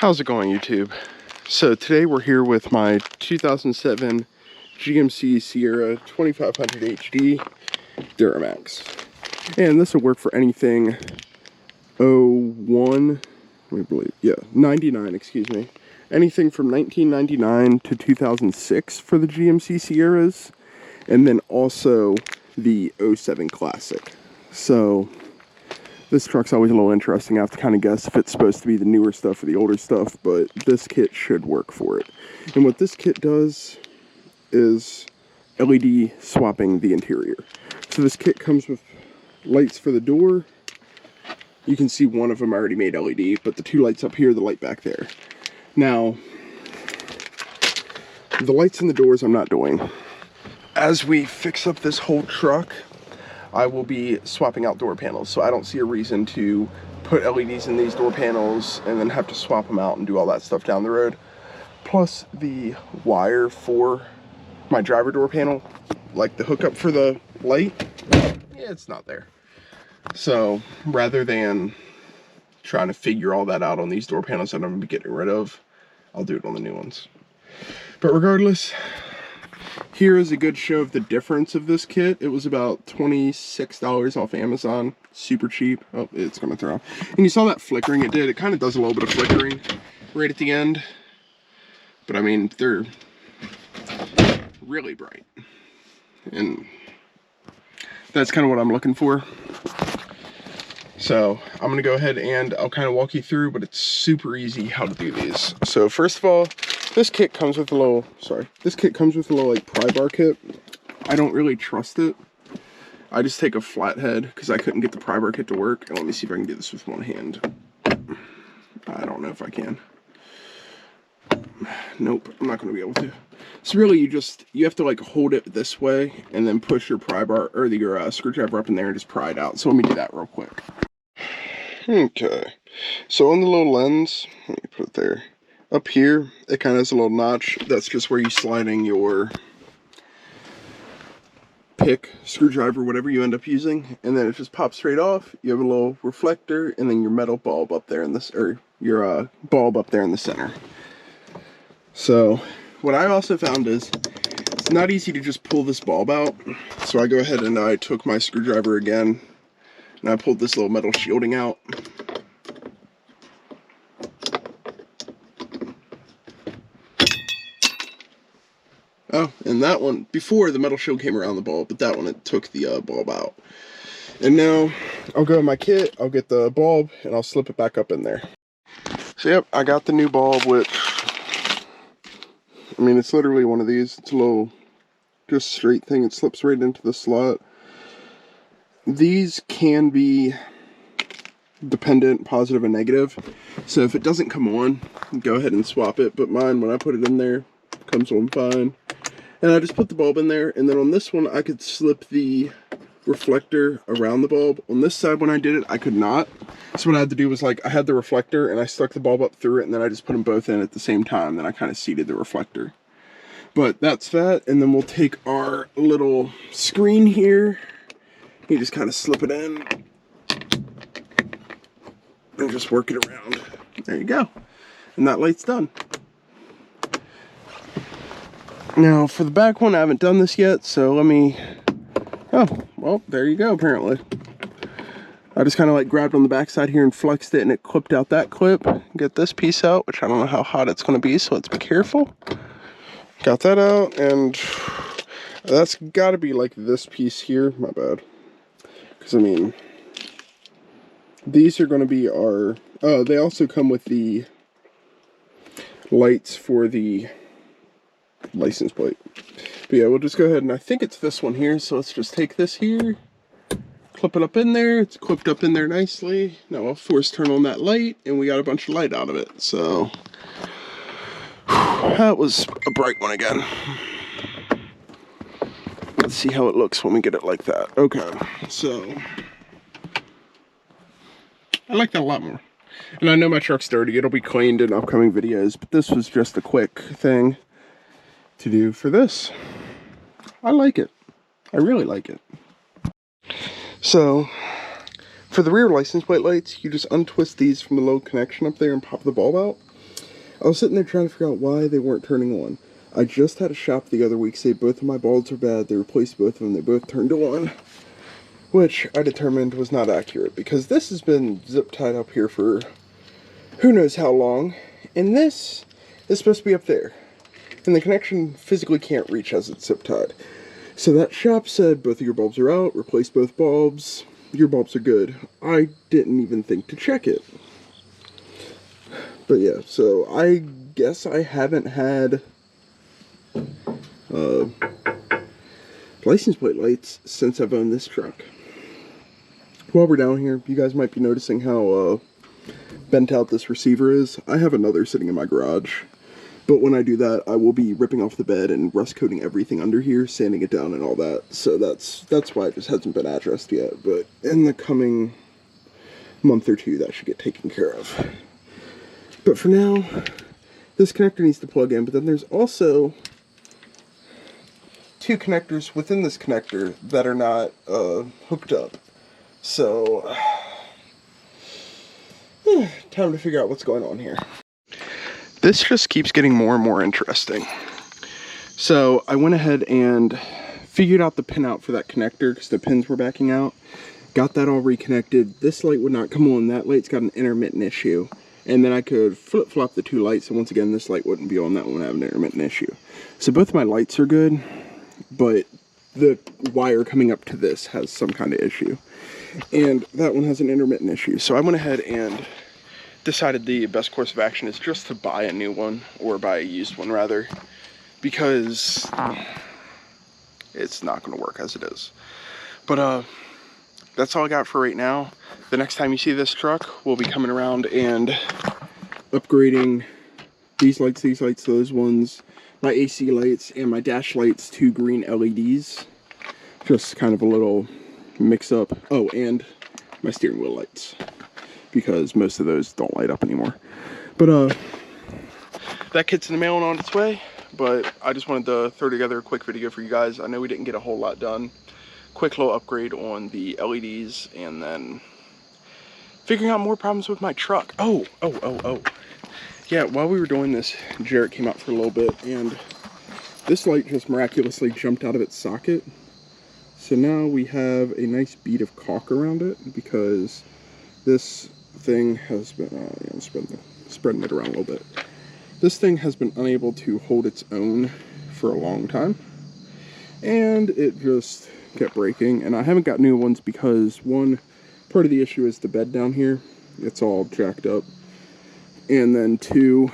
How's it going, YouTube? So today we're here with my 2007 GMC Sierra 2500 HD Duramax. And this will work for anything 99, excuse me. Anything from 1999 to 2006 for the GMC Sierras. And then also the 07 Classic. So this truck's always a little interesting. I have to kind of guess if it's supposed to be the newer stuff or the older stuff, but this kit should work for it. And what this kit does is LED swapping the interior. So this kit comes with lights for the door. You can see one of them already made LED, but the two lights up here, the light back there. Now, the lights in the doors I'm not doing. As we fix up this whole truck, I will be swapping out door panels, so I don't see a reason to put LEDs in these door panels and then have to swap them out and do all that stuff down the road. Plus the wire for my driver door panel, like the hookup for the light, yeah, it's not there. So rather than trying to figure all that out on these door panels that I'm going to be getting rid of, I'll do it on the new ones. But regardless, here is a good show of the difference of this kit. It was about $26 off Amazon. Super cheap. Oh, it's going to throw off. And you saw that flickering it did. It kind of does a little bit of flickering right at the end. But I mean, they're really bright. And that's kind of what I'm looking for. So I'm going to go ahead and I'll kind of walk you through, but it's super easy how to do these. So first of all, this kit comes with a little, like pry bar kit. I don't really trust it. I just take a flathead because I couldn't get the pry bar kit to work. And let me see if I can do this with one hand. I don't know if I can. Nope, I'm not going to be able to. So really you have to like hold it this way and then push your pry bar or your screwdriver up in there and just pry it out. So let me do that real quick. Okay, so on the little lens, let me put it there. Up here, it kind of has a little notch. That's just where you sliding your pick, screwdriver, whatever you end up using. And then it just pops straight off. You have a little reflector and then your metal bulb up there in this, or your bulb up there in the center. So what I also found is it's not easy to just pull this bulb out. So I go ahead and I took my screwdriver again and I pulled this little metal shielding out. Oh, and that one, before the metal shield came around the bulb, but that one, it took the bulb out. And now, I'll go in my kit, I'll get the bulb, and I'll slip it back up in there. So yep, I got the new bulb, which, I mean, it's literally one of these. It's a little, just straight thing. It slips right into the slot. These can be dependent, positive and negative. So if it doesn't come on, go ahead and swap it. But mine, when I put it in there, comes on fine. And I just put the bulb in there, and then on this one I could slip the reflector around the bulb. On this side when I did it, I could not. So what I had to do was, like, I had the reflector and I stuck the bulb up through it, and then I just put them both in at the same time. Then I kind of seated the reflector. But that's that, and then we'll take our little screen here. You just kind of slip it in and just work it around. There you go. And that light's done. Now, for the back one, I haven't done this yet, so let me... Oh, well, there you go, apparently. I just kind of like grabbed on the back side here and flexed it, and it clipped out that clip. Get this piece out, which I don't know how hot it's going to be, so let's be careful. Got that out, and that's got to be like this piece here. My bad. Because, I mean, these are going to be our... Oh, they also come with the lights for the license plate. But yeah, we'll just go ahead and I think it's this one here, so let's just take this here, clip it up in there. It's clipped up in there nicely. Now I'll force turn on that light, and we got a bunch of light out of it. So that was a bright one again. Let's see how it looks when we get it like that. Okay, so I like that a lot more. And I know my truck's dirty, it'll be cleaned in upcoming videos, but this was just a quick thing to do for this. I like it. I really like it. So for the rear license plate lights, you just untwist these from the little connection up there and pop the bulb out. I was sitting there trying to figure out why they weren't turning on. I just had a shop the other week say both of my bulbs are bad. They replaced both of them. They both turned on, which I determined was not accurate because this has been zip tied up here for who knows how long, and this is supposed to be up there, and the connection physically can't reach as it's zip tied. So that shop said both of your bulbs are out, replace both bulbs, your bulbs are good. I didn't even think to check it. But yeah, so I guess I haven't had license plate lights since I've owned this truck. While we're down here, you guys might be noticing how bent out this receiver is. I have another sitting in my garage, but when I do that, I will be ripping off the bed and rust coating everything under here, sanding it down and all that. So that's why it just hasn't been addressed yet, but in the coming month or two, that should get taken care of. But for now, this connector needs to plug in, but then there's also two connectors within this connector that are not hooked up. So, time to figure out what's going on here. This just keeps getting more and more interesting. So, I went ahead and figured out the pin out for that connector because the pins were backing out. Got that all reconnected. This light would not come on. That light's got an intermittent issue. And then I could flip-flop the two lights, and once again, this light wouldn't be on, that one would have an intermittent issue. So both of my lights are good, but the wire coming up to this has some kind of issue. And that one has an intermittent issue. So I went ahead and decided the best course of action is just to buy a new one, or buy a used one rather, because it's not going to work as it is. But that's all I got for right now. The next time you see this truck, we'll be coming around and upgrading these lights, those ones, my AC lights, and my dash lights to green LEDs. Just kind of a little mix-up. Oh, and my steering wheel lights, because most of those don't light up anymore. But that kit's in the mail and on its way, but I just wanted to throw together a quick video for you guys. I know we didn't get a whole lot done. Quick little upgrade on the LEDs, and then figuring out more problems with my truck. Oh. Yeah, while we were doing this, Jarrett came out for a little bit, and this light just miraculously jumped out of its socket. So now we have a nice bead of caulk around it, because this thing has been, spreading it around a little bit. This thing has been unable to hold its own for a long time, and it just kept breaking. And I haven't got new ones because, one, part of the issue is the bed down here. It's all jacked up. And then two,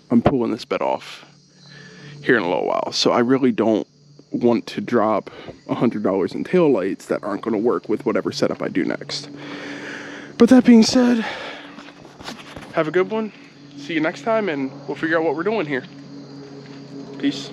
I'm pulling this bed off here in a little while. So I really don't want to drop $100 in tail lights that aren't going to work with whatever setup I do next. But that being said, have a good one. See you next time, and we'll figure out what we're doing here. Peace.